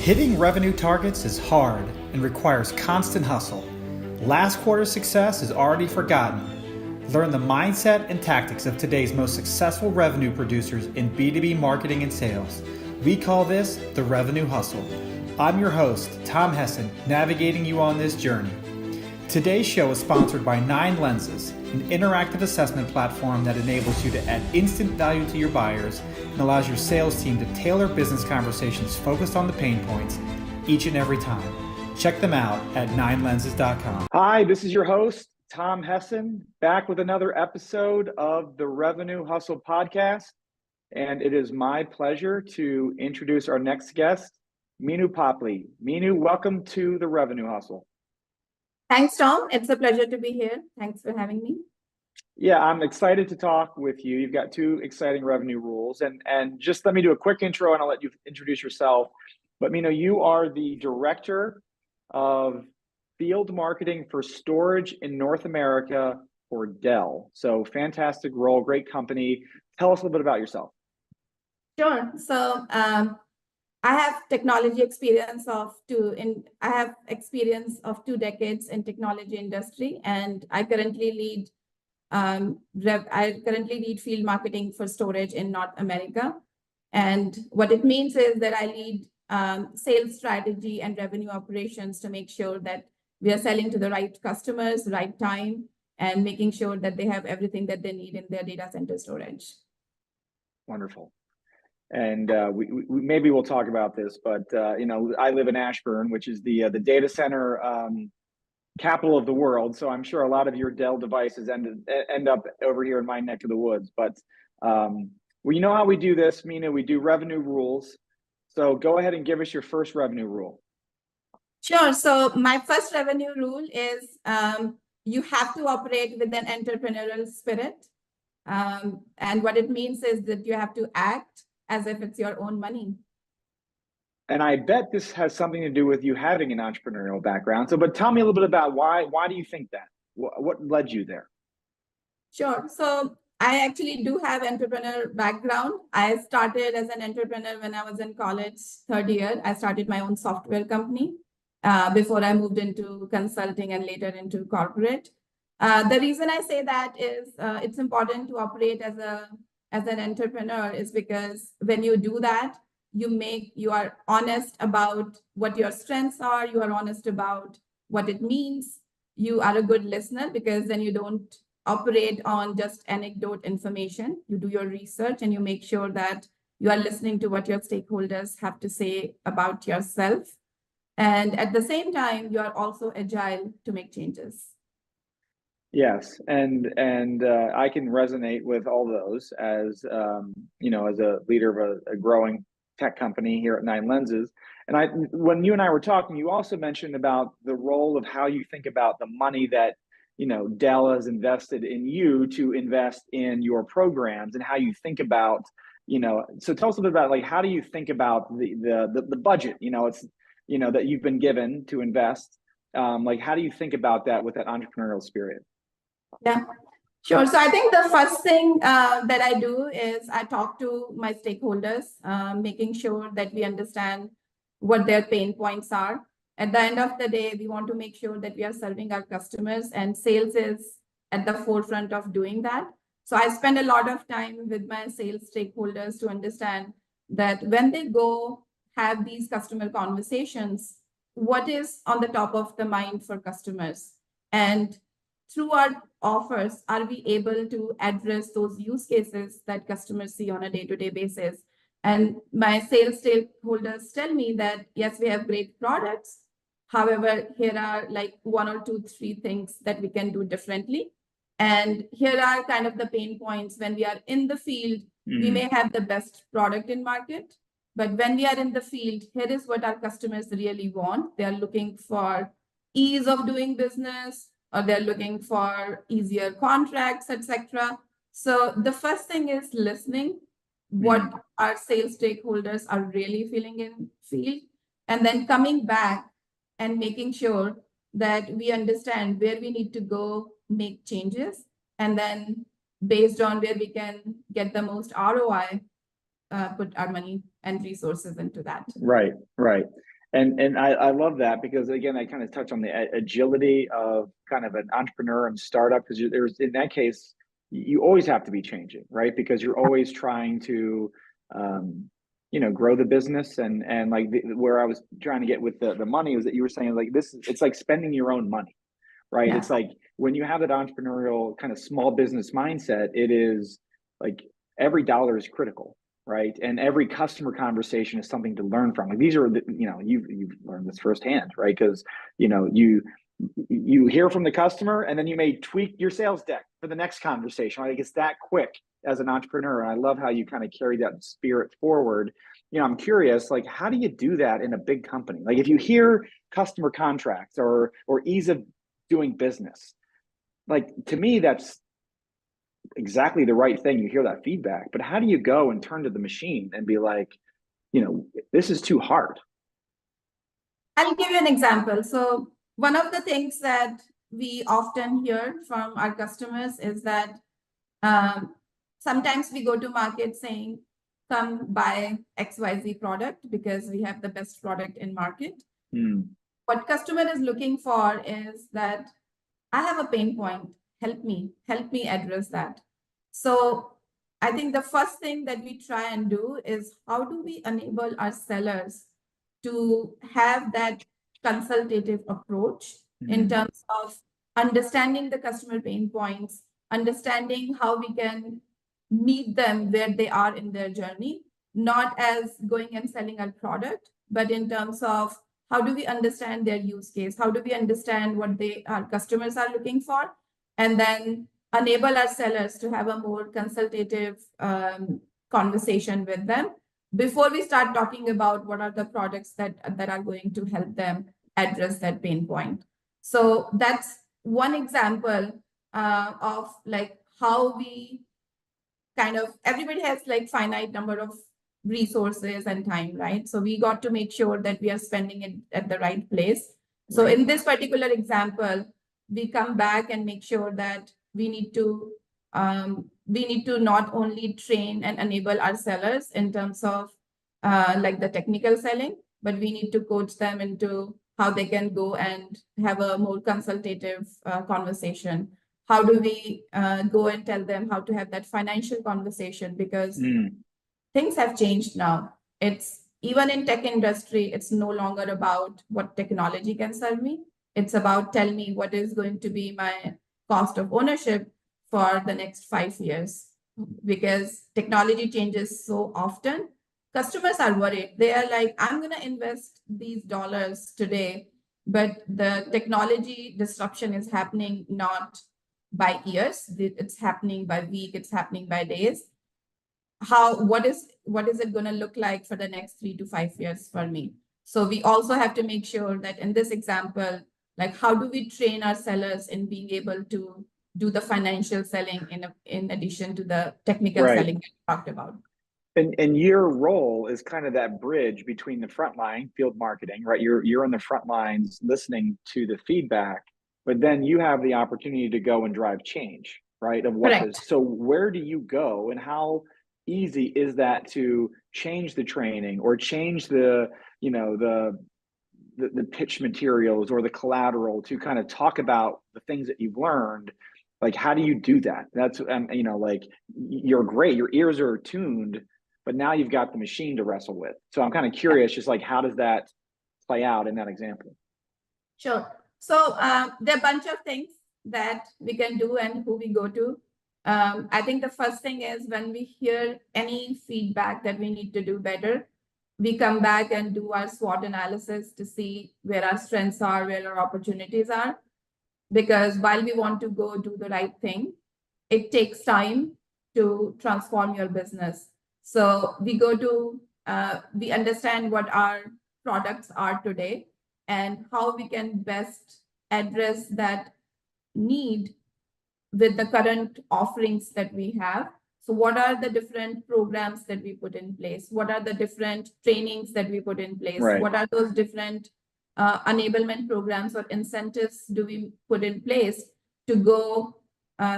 Hitting revenue targets is hard and requires constant hustle. Last quarter's success is already forgotten. Learn the mindset and tactics of today's most successful revenue producers in B2B marketing and sales. We call this the revenue hustle. I'm your host, Tom Hessen, navigating you on this journey. Today's show is sponsored by 9 Lenses, an interactive assessment platform that enables you to add instant value to your buyers and allows your sales team to tailor business conversations focused on the pain points each and every time. Check them out at 9lenses.com. Hi, this is your host, Tom Hessen, back with another episode of the Revenue Hustle podcast. And it is my pleasure to introduce our next guest, Meenu Popli. Meenu, welcome to the Revenue Hustle. Thanks, Tom. It's a pleasure to be here. Thanks for having me. Yeah, I'm excited to talk with you. You've got 2 exciting revenue rules. And just let me do a quick intro and I'll let you introduce yourself. But Meenu, you are the Director of Field Marketing for Storage in North America for Dell. So fantastic role, great company. Tell us a little bit about yourself. Sure. So I have technology experience of 2 decades in technology industry, and I currently lead field marketing for storage in North America. And what it means is that I lead sales strategy and revenue operations to make sure that we are selling to the right customers, right time, and making sure that they have everything that they need in their data center storage. Wonderful. And we maybe we'll talk about this, but I live in Ashburn, which is the data center capital of the world. So I'm sure a lot of your Dell devices end up over here in my neck of the woods. But you know how we do this, Meenu. We do revenue rules. So go ahead and give us your first revenue rule. Sure. So my first revenue rule is you have to operate with an entrepreneurial spirit. And what it means is that you have to act as if it's your own money. And I bet this has something to do with you having an entrepreneurial background. So, but tell me a little bit about why do you think that? What led you there? Sure. So I actually do have entrepreneur background. I started as an entrepreneur when I was in college, 3rd year. I started my own software company before I moved into consulting and later into corporate. The reason I say that is it's important to operate as an entrepreneur is because when you do that, you are honest about what your strengths are. You are honest about what it means. You are a good listener because then you don't operate on just anecdote information. You do your research and you make sure that you are listening to what your stakeholders have to say about yourself. And at the same time, you are also agile to make changes. Yes, and I can resonate with all those as as a leader of a growing tech company here at 9 Lenses. And when you and I were talking, you also mentioned about the role of how you think about the money that Dell has invested in you to invest in your programs, and how you think about So tell us a bit about how do you think about the budget it's that you've been given to invest. How do you think about that with that entrepreneurial spirit? Yeah, sure. So I think the first thing that I do is I talk to my stakeholders, making sure that we understand what their pain points are. At the end of the day, we want to make sure that we are serving our customers, and sales is at the forefront of doing that. So I spend a lot of time with my sales stakeholders to understand that when they go have these customer conversations, what is on the top of the mind for customers? And through our offers, are we able to address those use cases that customers see on a day-to-day basis? And my sales stakeholders tell me that, yes, we have great products. However, here are 1 or 2, 3 things that we can do differently. And here are kind of the pain points. When we are in the field, we may have the best product in market. But when we are in the field, here is what our customers really want. They are looking for ease of doing business, or they're looking for easier contracts, etc. So the first thing is listening what our sales stakeholders are really feeling in field, and then coming back and making sure that we understand where we need to go make changes, and then based on where we can get the most ROI, put our money and resources into that. Right. And I love that because again, I kind of touch on the agility of kind of an entrepreneur and startup because there's in that case you always have to be changing, right? Because you're always trying to grow the business and like where I was trying to get with the money was that you were saying like it's like spending your own money, right? Yeah. It's like when you have that entrepreneurial kind of small business mindset, it is like every dollar is critical, right? And every customer conversation is something to learn from. Like these are, you've learned this firsthand, right? Because you hear from the customer, and then you may tweak your sales deck for the next conversation. Right? Like it's that quick as an entrepreneur, and I love how you kind of carry that spirit forward. I'm curious, like, how do you do that in a big company? Like, if you hear customer contracts or ease of doing business, like to me, that's exactly the right thing. You hear that feedback, but how do you go and turn to the machine and be like, this is too hard? I'll give you an example. So one of the things that we often hear from our customers is that sometimes we go to market saying, come buy XYZ product because we have the best product in market. What customer is looking for is that I have a pain point. Help me address that. So I think the first thing that we try and do is how do we enable our sellers to have that consultative approach in terms of understanding the customer pain points, understanding how we can meet them where they are in their journey, not as going and selling a product, but in terms of how do we understand their use case? How do we understand what our customers are looking for? And then enable our sellers to have a more consultative conversation with them before we start talking about what are the products that are going to help them address that pain point. So that's one example of like how we kind of, everybody has like finite number of resources and time, right? So we got to make sure that we are spending it at the right place. So Right. in this particular example, we come back and make sure that we need to not only train and enable our sellers in terms of like the technical selling, but we need to coach them into how they can go and have a more consultative conversation. How do we go and tell them how to have that financial conversation? Because things have changed now. It's even in tech industry, it's no longer about what technology can serve me. It's about tell me what is going to be my cost of ownership for the next 5 years. Because technology changes so often, customers are worried. They are like, I'm going to invest these dollars today, but the technology disruption is happening not by years, it's happening by week, it's happening by days. What is it going to look like for the next 3 to 5 years for me? So we also have to make sure that in this example, like how do we train our sellers in being able to do the financial selling in addition to the technical selling that we talked about. And your role is kind of that bridge between the front line, field marketing, right? You're on the front lines listening to the feedback, but then you have the opportunity to go and drive change, right? Of what Correct. so where do you go and how easy is that to change the training or change the pitch materials or the collateral to kind of talk about the things that you've learned? Like, how do you do that? That's, like you're great, your ears are tuned, but now you've got the machine to wrestle with. So I'm kind of curious, just like, how does that play out in that example? Sure. So there are a bunch of things that we can do and who we go to. I think the first thing is when we hear any feedback that we need to do better, we come back and do our SWOT analysis to see where our strengths are, where our opportunities are. Because while we want to go do the right thing, it takes time to transform your business. So we go to, we understand what our products are today and how we can best address that need with the current offerings that we have. So what are the different programs that we put in place? What are the different trainings that we put in place? Right. What are those different enablement programs or incentives do we put in place to go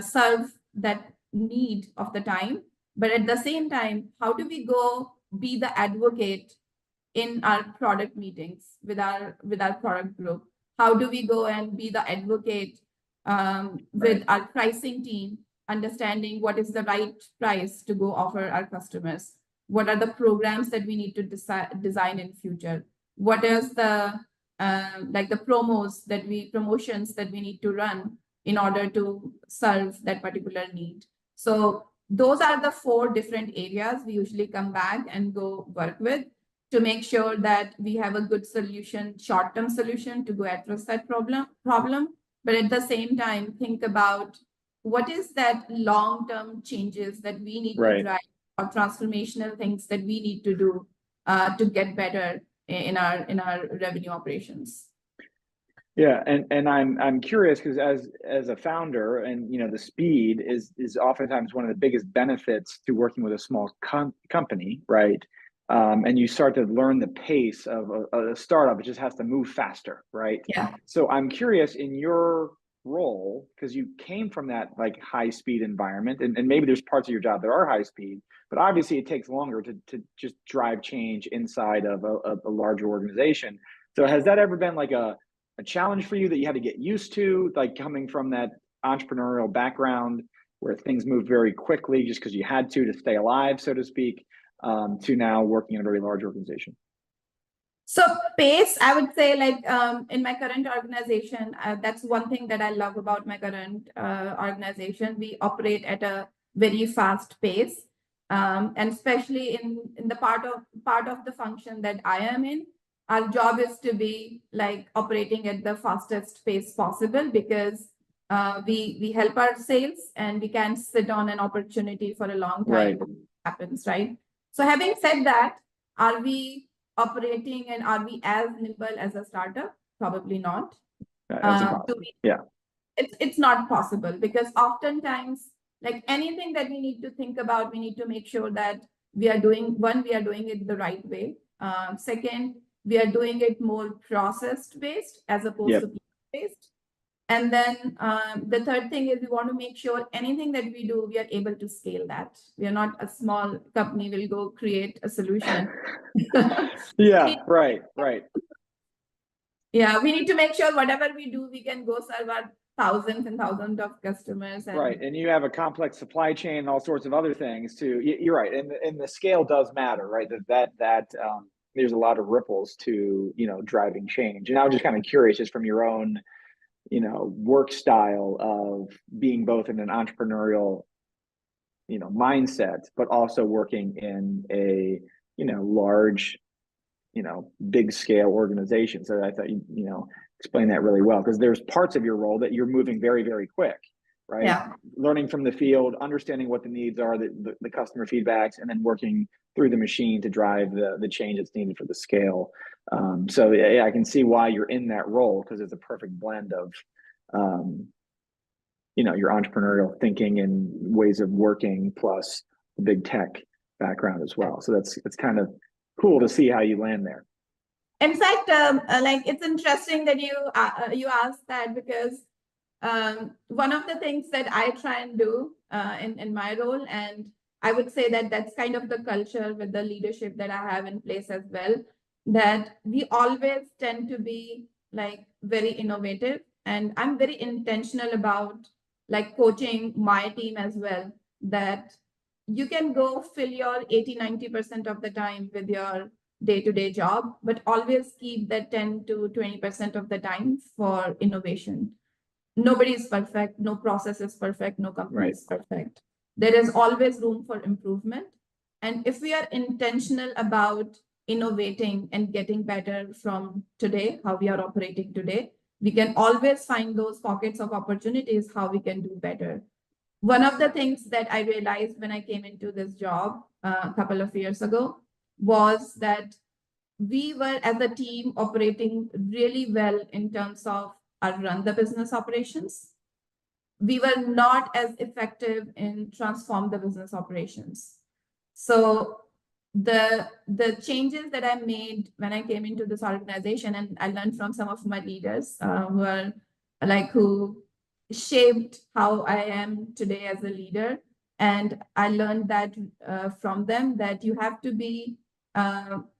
serve that need of the time? But at the same time, how do we go be the advocate in our product meetings with our product group. How do we go and be the advocate with our pricing team, understanding what is the right price to go offer our customers? What are the programs that we need to design in future? What is the like the promotions that we need to run in order to serve that particular need? So those are the 4 different areas we usually come back and go work with to make sure that we have a good solution, short-term solution to go address that problem. But at the same time, think about what is that long-term changes that we need to drive, or transformational things that we need to do to get better in our revenue operations. Yeah, and I'm curious because as a founder, and the speed is oftentimes one of the biggest benefits to working with a small company, right? And you start to learn the pace of a startup. It just has to move faster, right? Yeah. So I'm curious, in your role, because you came from that like high speed environment, and maybe there's parts of your job that are high speed, but obviously it takes longer to just drive change inside of a larger organization. So has that ever been like a challenge for you that you had to get used to, like coming from that entrepreneurial background where things moved very quickly just because you had to stay alive, so to speak, to now working in a very large organization? So pace, I would say, like in my current organization, that's one thing that I love about my current organization. We operate at a very fast pace, and especially in the part of the function that I am in, our job is to be like operating at the fastest pace possible, because we help our sales, and we can't sit on an opportunity for a long time. Right. Happens, right? So having said that, are we operating and are we as nimble as a startup? Probably not. Yeah. It's not possible, because oftentimes, like anything that we need to think about, we need to make sure that we are doing it the right way. Second, we are doing it more process based as opposed to people based. And then the third thing is we want to make sure anything that we do, we are able to scale that. We are not a small company will go create a solution. Yeah, right. Yeah, we need to make sure whatever we do, we can go serve our thousands and thousands of customers. Right, and you have a complex supply chain, all sorts of other things too. You're right, and the scale does matter, right? That there's a lot of ripples to driving change. And I was just kind of curious, just from your own work style of being both in an entrepreneurial mindset, but also working in a large big scale organization. So I thought you explained that really well, because there's parts of your role that you're moving very, very quick, right? Yeah. Learning from the field, understanding what the needs are, the customer feedbacks, and then working through the machine to drive the change that's needed for the scale. So yeah, I can see why you're in that role, because it's a perfect blend of your entrepreneurial thinking and ways of working, plus the big tech background as well. So it's kind of cool to see how you land there. In fact, like it's interesting that you asked that, because one of the things that I try and do in my role, and I would say that that's kind of the culture with the leadership that I have in place as well, that we always tend to be like very innovative, and I'm very intentional about like coaching my team as well, that you can go fill your 80-90% of the time with your day-to-day job, but always keep that 10 to 20% of the time for innovation. Nobody is perfect. No process is perfect. No company is perfect. There is always room for improvement. And if we are intentional about innovating and getting better from today, how we are operating today, we can always find those pockets of opportunities, how we can do better. One of the things that I realized when I came into this job a couple of years ago was that we were, as a team, operating really well in terms of our run the business operations. We were not as effective in transform the business operations. So the changes that I made when I came into this organization, and I learned from some of my leaders who shaped how I am today as a leader. And I learned that from them, that you have to be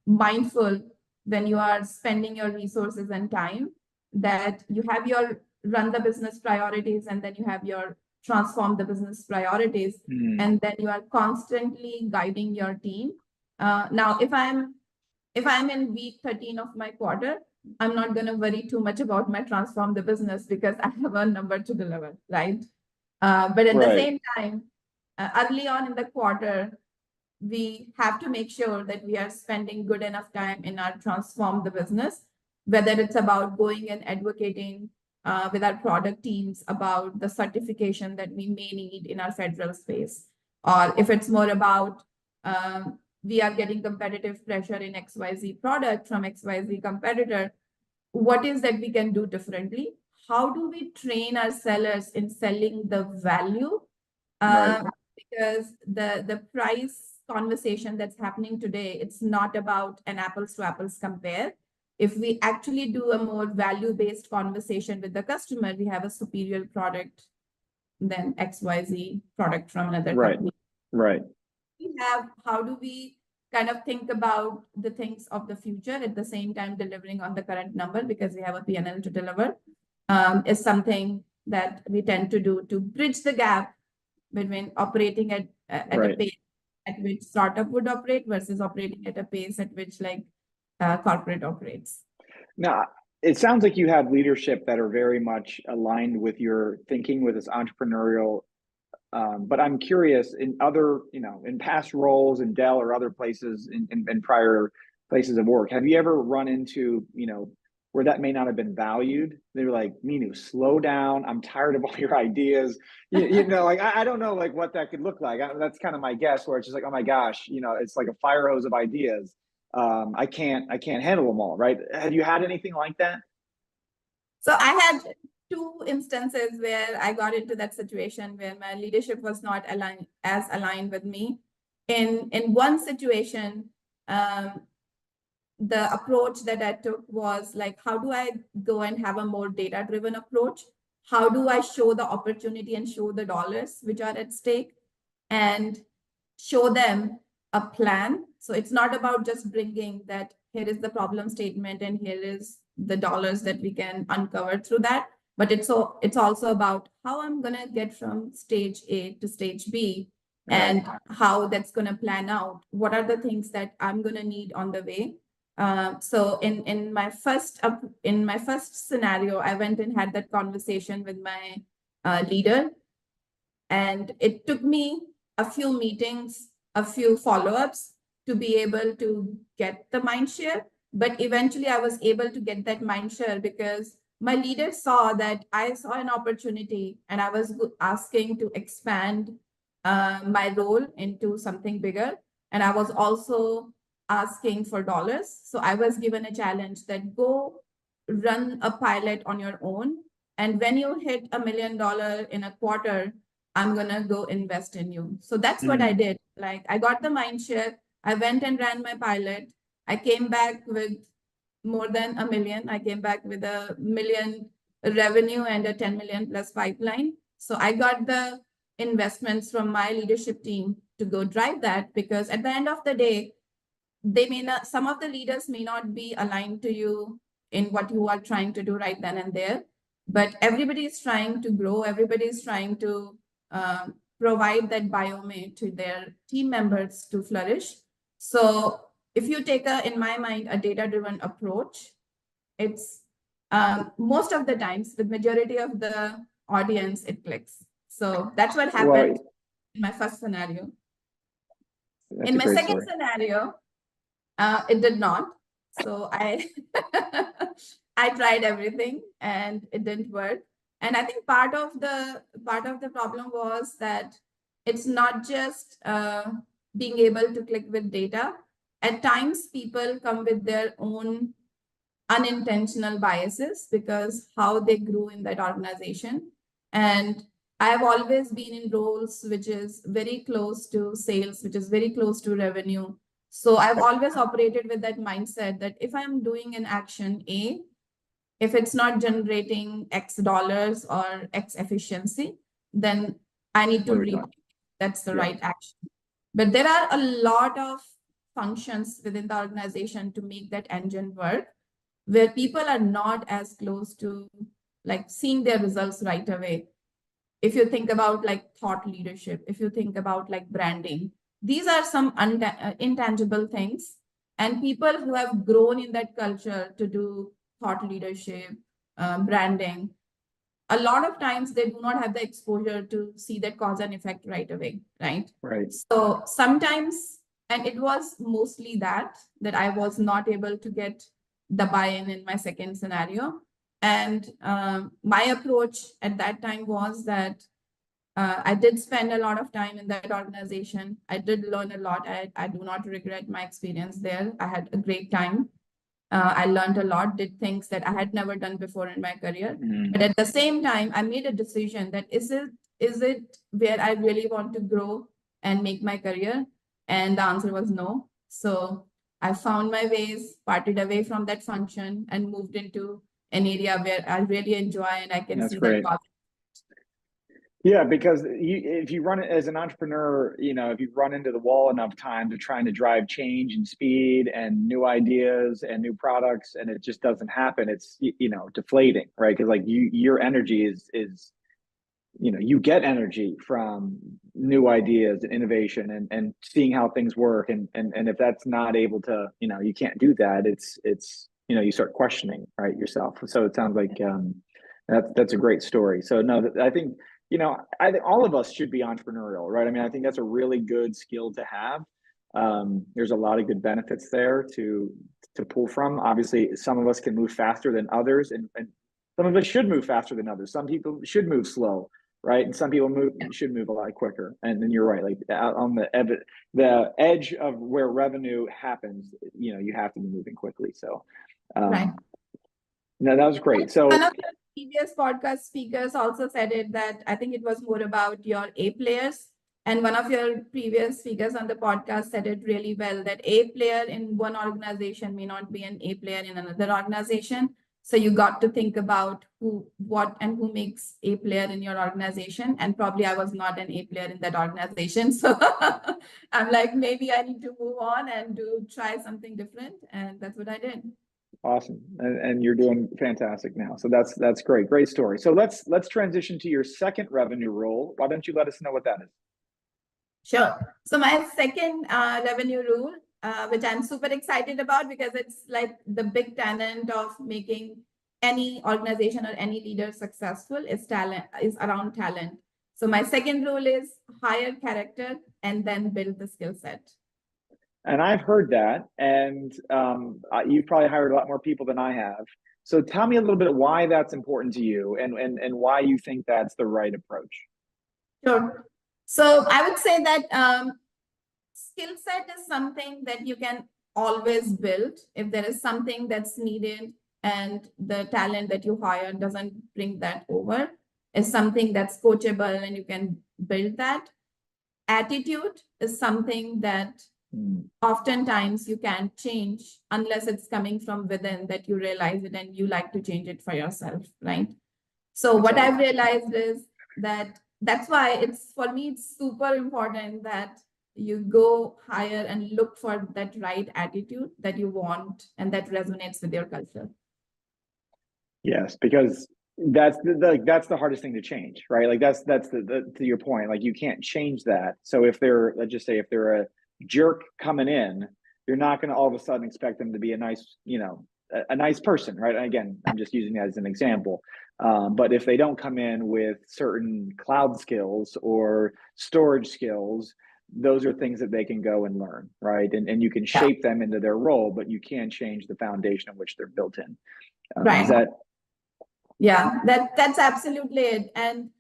mindful when you are spending your resources and time, that you have your run the business priorities, and then you have your transform the business priorities, and then you are constantly guiding your team. Now, if I'm in week 13 of my quarter, I'm not going to worry too much about my transform the business because I have a number to deliver, right? But at the same time, early on in the quarter, we have to make sure that we are spending good enough time in our transform the business, whether it's about going and advocating with our product teams about the certification that we may need in our federal space, or if it's more about we are getting competitive pressure in XYZ product from XYZ competitor, what is that we can do differently? How do we train our sellers in selling the value? Because the price conversation that's happening today, it's not about an apples to apples compare. If we actually do a more value-based conversation with the customer, we have a superior product than XYZ product from another company. Right. We have, how do we kind of think about the things of the future at the same time delivering on the current number, because we have a P&L to deliver, is something that we tend to do to bridge the gap between operating at a pace at which startup would operate versus operating at a pace at which like corporate operates. Now, it sounds like you have leadership that are very much aligned with your thinking with this entrepreneurial. But I'm curious, in other, in past roles in Dell or other places in prior places of work, have you ever run into, where that may not have been valued? They were like, Meenu, slow down. I'm tired of all your ideas. Like, I don't know, like what that could look like. That's kind of my guess, where it's just like, oh my gosh, it's like a fire hose of ideas. I can't handle them all, right? Have you had anything like that? So I had two instances where I got into that situation where my leadership was not aligned with me. In one situation, the approach that I took was like, how do I go and have a more data-driven approach? How do I show the opportunity and show the dollars which are at stake and show them a plan? So it's not about just bringing that, here is the problem statement and here is the dollars that we can uncover through that. But it's also about how I'm going to get from stage A to stage B and how that's going to plan out. What are the things that I'm going to need on the way? So in my first scenario, I went and had that conversation with my leader, and it took me a few meetings, a few follow-ups to be able to get the mind share. But eventually I was able to get that mind share because my leader saw that I saw an opportunity and I was asking to expand my role into something bigger. And I was also asking for dollars. So I was given a challenge that go run a pilot on your own. And when you hit $1 million in a quarter, I'm going to go invest in you. So that's what I did. Like, I got the mind share. I went and ran my pilot. I came back with more than $1 million. I came back with $1 million revenue and a 10 million plus pipeline. So I got the investments from my leadership team to go drive that, because at the end of the day, some of the leaders may not be aligned to you in what you are trying to do right then and there, but everybody is trying to grow. Everybody is trying to provide that biome to their team members to flourish. So if you take in my mind, a data-driven approach, it's most of the times with majority of the audience, it clicks. So that's what happened in my first scenario. In my second scenario, it did not. So I tried everything and it didn't work. And I think part of the problem was that it's not just being able to click with data. At times, people come with their own unintentional biases because how they grew in that organization. And I've always been in roles which is very close to sales, which is very close to revenue. So I've always operated with that mindset that if I'm doing an action A, if it's not generating X dollars or X efficiency, then I need to rethink that's the right action. But there are a lot of functions within the organization to make that engine work, where people are not as close to like seeing their results right away. If you think about like thought leadership, if you think about like branding, these are some intangible things. And people who have grown in that culture to do thought leadership, branding, a lot of times they do not have the exposure to see that cause and effect right away, right? Right. So sometimes, and it was mostly that I was not able to get the buy-in in my second scenario. And my approach at that time was that I did spend a lot of time in that organization. I did learn a lot. I do not regret my experience there. I had a great time. I learned a lot, did things that I had never done before in my career. But at the same time, I made a decision that is it where I really want to grow and make my career? And the answer was no. So I found my ways, parted away from that function, and moved into an area where I really enjoy and I can That's see great. that. Yeah, because if you run it as an entrepreneur, if you run into the wall enough time to trying to drive change and speed and new ideas and new products, and it just doesn't happen, it's deflating, right? Because like your energy is you get energy from new ideas and innovation and seeing how things work, and if that's not able to, you can't do that, it's you start questioning, right, yourself. So it sounds like that's a great story. So no, I think I think all of us should be entrepreneurial, right? I mean, I think that's a really good skill to have. There's a lot of good benefits there to pull from. Obviously, some of us can move faster than others, and some of us should move faster than others. Some people should move slow, right? And some people should move a lot quicker. And then you're right, like on the edge of where revenue happens, you have to be moving quickly. So, Right. no, that was great. So one of the previous podcast speakers also said it, that I think it was more about your A players. And one of your previous speakers on the podcast said it really well, that A player in one organization may not be an A player in another organization. So you got to think about who makes A player in your organization. And probably I was not an A player in that organization. So I'm like, maybe I need to move on and try something different. And that's what I did. Awesome. And you're doing fantastic now. So that's great. Great story. So let's transition to your second revenue role. Why don't you let us know what that is? Sure. So my second revenue rule, which I'm super excited about because it's like the big tenet of making any organization or any leader successful is around talent. So my second rule is hire character and then build the skill set. And I've heard that, and you've probably hired a lot more people than I have. So tell me a little bit why that's important to you, and why you think that's the right approach. Sure. So I would say that skill set is something that you can always build if there is something that's needed and the talent that you hire doesn't bring that over. Is something that's coachable and you can build that. Attitude is something that oftentimes you can't change unless it's coming from within, that you realize it and you like to change it for yourself, right? So what I've realized is that's why for me, it's super important that you go hire and look for that right attitude that you want and that resonates with your culture. Yes, because that's the hardest thing to change, right? Like that's to your point, like you can't change that. So if let's just say if they're a jerk coming in, you're not going to all of a sudden expect them to be a nice, a nice person, right? And again, I'm just using that as an example. But if they don't come in with certain cloud skills or storage skills, those are things that they can go and learn, right? And you can shape them into their role, but you can't change the foundation on which they're built in. Right. Is that? Yeah, that's absolutely it. And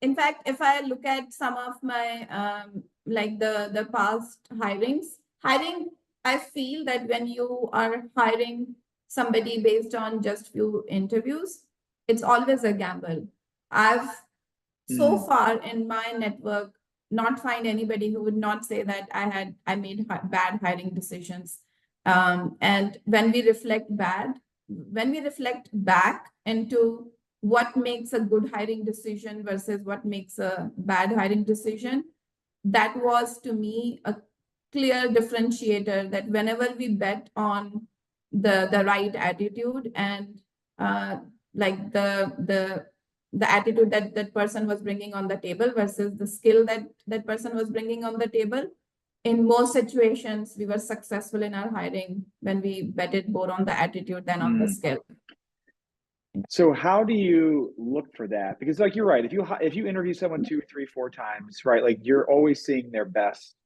in fact, if I look at some of my like the past hiring, I feel that when you are hiring somebody based on just few interviews, it's always a gamble. I've so far in my network not find anybody who would not say that I made bad hiring decisions. And when we reflect back into what makes a good hiring decision versus what makes a bad hiring decision, that was to me clear differentiator that whenever we bet on the right attitude and like the attitude that that person was bringing on the table versus the skill that that person was bringing on the table, in most situations we were successful in our hiring when we betted more on the attitude than on the skill. So how do you look for that? Because like you're right, if you interview someone 2, 3, 4 times, right, like you're always seeing their best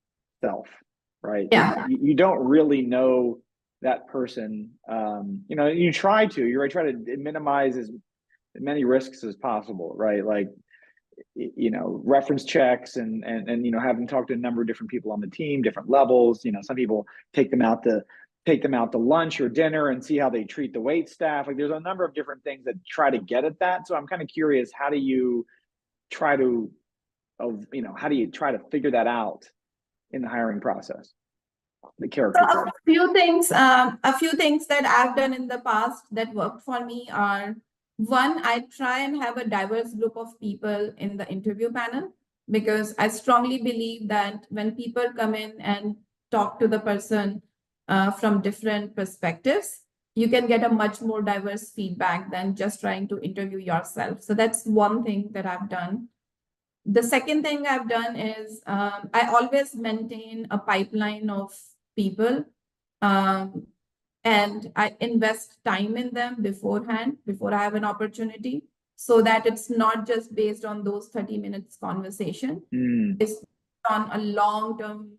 self, right? Yeah. You don't really know that person. You know, you try to, you're right, try to minimize as many risks as possible, right? Like, you know, reference checks and you know, have them talk to a number of different people on the team, different levels. You know, some people take them out to lunch or dinner and see how they treat the wait staff. Like there's a number of different things that try to get at that. So I'm kind of curious, how do you try to, how do you try to figure that out in the hiring process? The character part. A few things that I've done in the past that worked for me are, one, I try and have a diverse group of people in the interview panel, because I strongly believe that when people come in and talk to the person from different perspectives, you can get a much more diverse feedback than just trying to interview yourself. So that's one thing that I've done. The second thing I've done is I always maintain a pipeline of people, and I invest time in them beforehand, before I have an opportunity, so that it's not just based on those 30 minutes conversation. It's on a long-term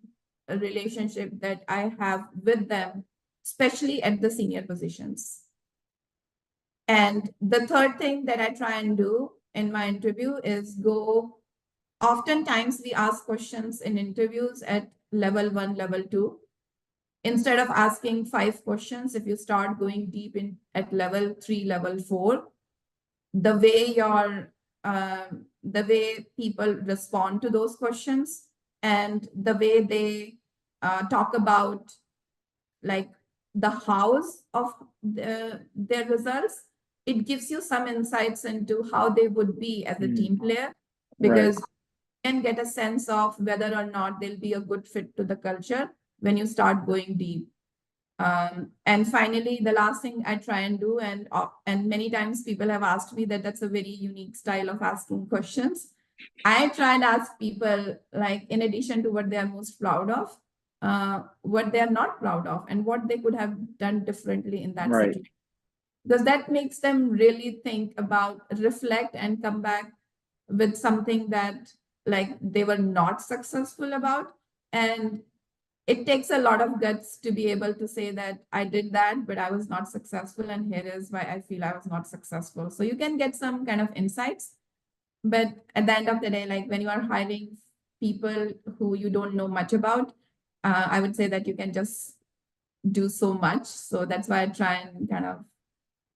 relationship that I have with them, especially at the senior positions. And the third thing that I try and do in my interview is oftentimes we ask questions in interviews at level 1, level 2. Instead of asking 5 questions, if you start going deep in at level 3, level 4, the way people respond to those questions and the way they talk about like the hows of their results, it gives you some insights into how they would be as a team player, because you can get a sense of whether or not they'll be a good fit to the culture when you start going deep. And finally, the last thing I try and do, and many times people have asked me that that's a very unique style of asking questions. I try and ask people, like, in addition to what they are most proud of, what they are not proud of and what they could have done differently in that situation. Because that makes them really think about, reflect, and come back with something that like they were not successful about. And it takes a lot of guts to be able to say that I did that, but I was not successful, and here is why I feel I was not successful. So you can get some kind of insights, but at the end of the day, like when you are hiring people who you don't know much about, I would say that you can just do so much. So that's why I try and kind of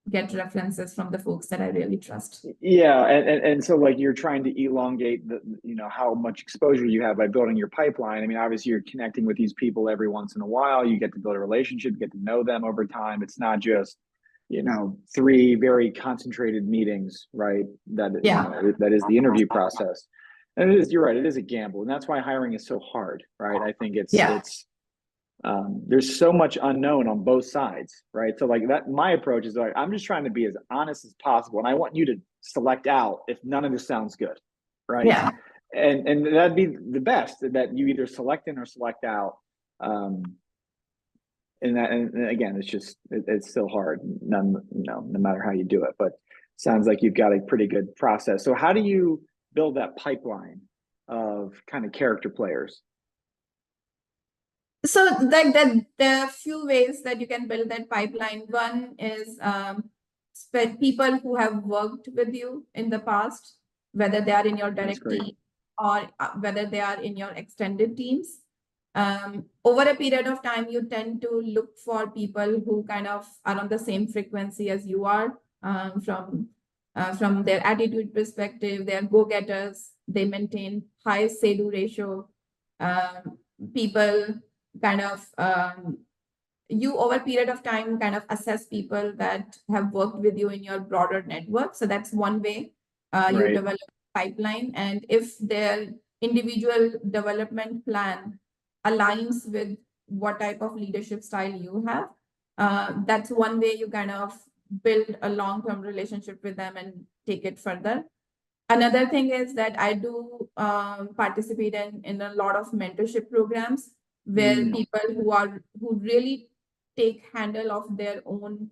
get references from the folks that I really trust. Yeah, and so like you're trying to elongate the, you know, how much exposure you have by building your pipeline. I mean, obviously you're connecting with these people every once in a while. You get to build a relationship, you get to know them over time. It's not just, you know, 3 very concentrated meetings, right? That you know, that is the interview process. And it is, you're right, it is a gamble, and that's why hiring is so hard, right? I think it's there's so much unknown on both sides, right? So like that, my approach is like, I'm just trying to be as honest as possible, and I want you to select out if none of this sounds good, right? Yeah. And that'd be the best, that you either select in or select out. And again, it's just it's still hard, no matter how you do it. But sounds like you've got a pretty good process. So how do you build that pipeline of kind of character players? So like there are a few ways that you can build that pipeline. One is people who have worked with you in the past, whether they are in your direct team or whether they are in your extended teams. Over a period of time, you tend to look for people who kind of are on the same frequency as you are, from their attitude perspective. They are go-getters. They maintain high say-do ratio. People kind of you over a period of time kind of assess people that have worked with you in your broader network. So that's one way you develop a pipeline. And if their individual development plan aligns with what type of leadership style you have. That's one way you kind of build a long-term relationship with them and take it further. Another thing is that I do participate in a lot of mentorship programs where people who really take handle of their own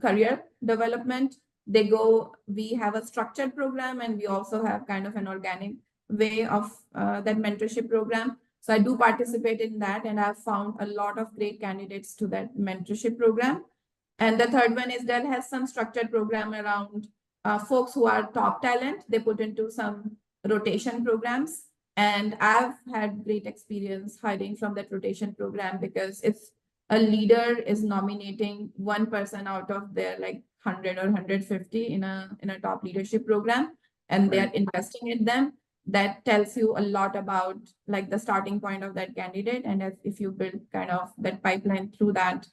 career development. We have a structured program, and we also have kind of an organic way of that mentorship program. So I do participate in that, and I've found a lot of great candidates to that mentorship program. And the third one is Dell has some structured program around folks who are top talent. They put into some rotation programs. And I've had great experience hiring from that rotation program, because if a leader is nominating one person out of their like 100 or 150 in a top leadership program, and they're investing in them, that tells you a lot about like the starting point of that candidate. And if you build kind of that pipeline through that,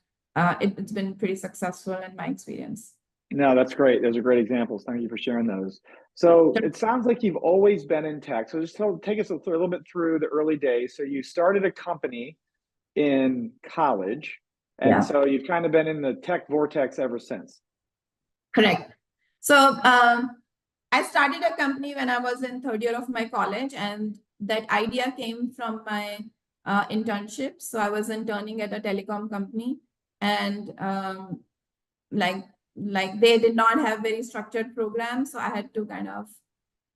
it's been pretty successful in my experience. No, that's great. Those are great examples. Thank you for sharing those. So it sounds like you've always been in tech. So just take us a little bit through the early days. So you started a company in college, and so you've kind of been in the tech vortex ever since. Correct. So I started a company when I was in third year of my college, and that idea came from my internship. So I was interning at a telecom company, and like they did not have very structured programs. So I had to kind of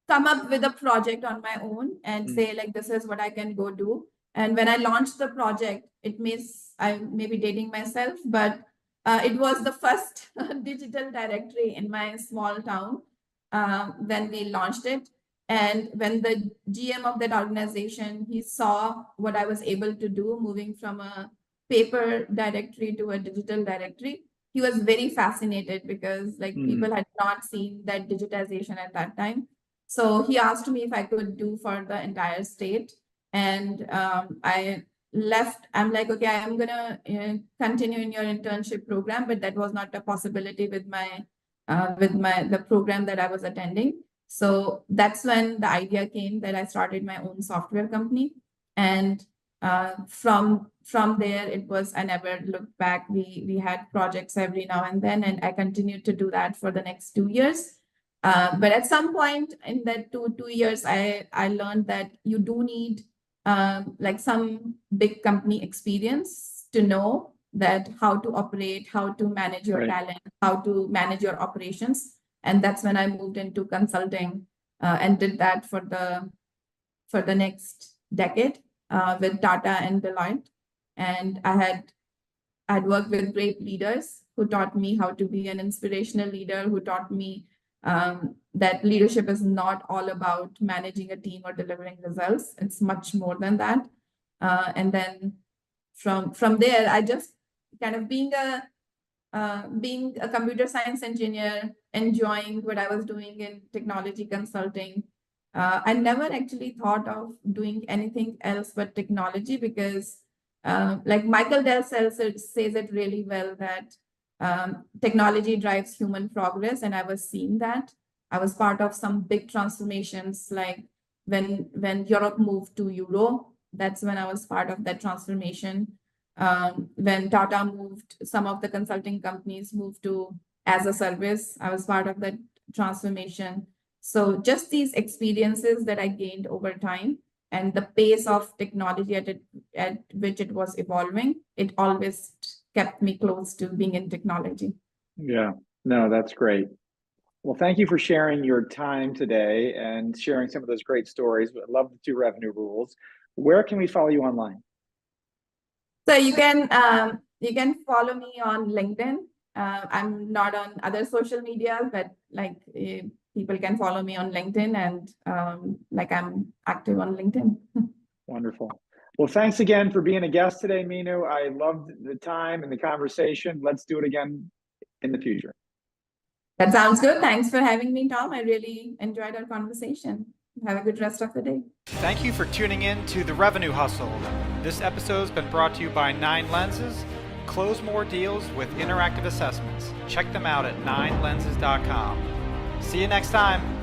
come up with a project on my own and say like, this is what I can go do. And when I launched the project, I may be dating myself, but it was the first digital directory in my small town when we launched it. And when the GM of that organization, he saw what I was able to do moving from a paper directory to a digital directory, he was very fascinated, because like people had not seen that digitization at that time. So he asked me if I could do for the entire state. And I left. I'm like, okay, I'm gonna continue in your internship program, but that was not a possibility with the program that I was attending. So that's when the idea came that I started my own software company. And from there, it was, I never looked back. We had projects every now and then, and I continued to do that for the next 2 years. But at some point in that two years, I learned that you do need like some big company experience to know that how to operate, how to manage your talent, how to manage your operations. And that's when I moved into consulting and did that for the next decade with Tata and Deloitte. And I'd worked with great leaders who taught me how to be an inspirational leader, who taught me that leadership is not all about managing a team or delivering results. It's much more than that. And then from there, I just kind of being a computer science engineer, enjoying what I was doing in technology consulting. I never actually thought of doing anything else but technology, because like Michael Dell says it really well, that technology drives human progress. And I was seeing that. I was part of some big transformations, like when Europe moved to Euro, that's when I was part of that transformation. When Tata moved, some of the consulting companies moved to as a service, I was part of that transformation. So just these experiences that I gained over time and the pace of technology at which it was evolving, it always kept me close to being in technology. Yeah, no, that's great. Well, thank you for sharing your time today and sharing some of those great stories. I love the 2 revenue rules. Where can we follow you online? So you can follow me on LinkedIn. I'm not on other social media, but like people can follow me on LinkedIn, and like I'm active on LinkedIn. Wonderful. Well, thanks again for being a guest today, Meenu. I loved the time and the conversation. Let's do it again in the future. That sounds good. Thanks for having me, Tom. I really enjoyed our conversation. Have a good rest of the day. Thank you for tuning in to The Revenue Hustle. This episode has been brought to you by 9 Lenses. Close more deals with interactive assessments. Check them out at 9lenses.com. See you next time.